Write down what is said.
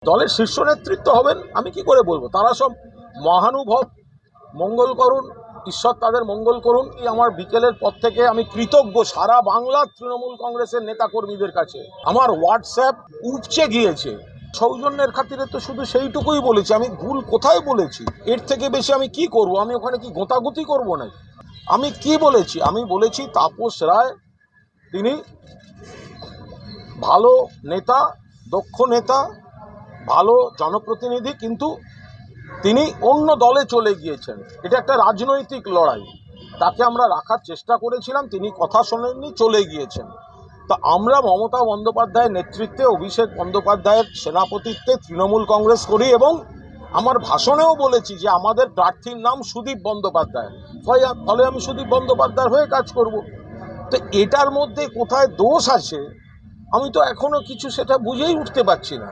দলের শীর্ষ নেতৃত্ব হবেন আমি কি করে বলবো, তারা সব মহানুভব, মঙ্গল করুন, ঈশ্বর তাদের মঙ্গল করুন। এই আমার বিকেলের পর থেকে আমি কৃতজ্ঞ সারা বাংলার তৃণমূল কংগ্রেসের নেতাকর্মীদের কাছে। আমার হোয়াটসঅ্যাপ উপচে গিয়েছে। সৌজন্যের খাতিরে তো শুধু সেইটুকুই বলেছি, আমি ভুল কোথায় বলেছি? এর থেকে বেশি আমি কি করব? আমি ওখানে কি গোতাগুতি করবো না? আমি কি বলেছি? আমি বলেছি তাপস রায় তিনি ভালো নেতা, দক্ষ নেতা, ভালো জনপ্রতিনিধি, কিন্তু তিনি অন্য দলে চলে গিয়েছেন। এটা একটা রাজনৈতিক লড়াই, তাকে আমরা রাখার চেষ্টা করেছিলাম, তিনি কথা শোনেননি, চলে গিয়েছেন। তো আমরা মমতা বন্দ্যোপাধ্যায়ের নেতৃত্বে, অভিষেক বন্দ্যোপাধ্যায়ের সেনাপতিত্বে তৃণমূল কংগ্রেস করি এবং আমার ভাষণেও বলেছি যে আমাদের প্রার্থীর নাম সুদীপ বন্দ্যোপাধ্যায়, ফলে আমি সুদীপ বন্দ্যোপাধ্যায়ের হয়ে কাজ করব। তো এটার মধ্যে কোথায় দোষ আছে আমি তো এখনো কিছু সেটা বুঝেই উঠতে পারছি না।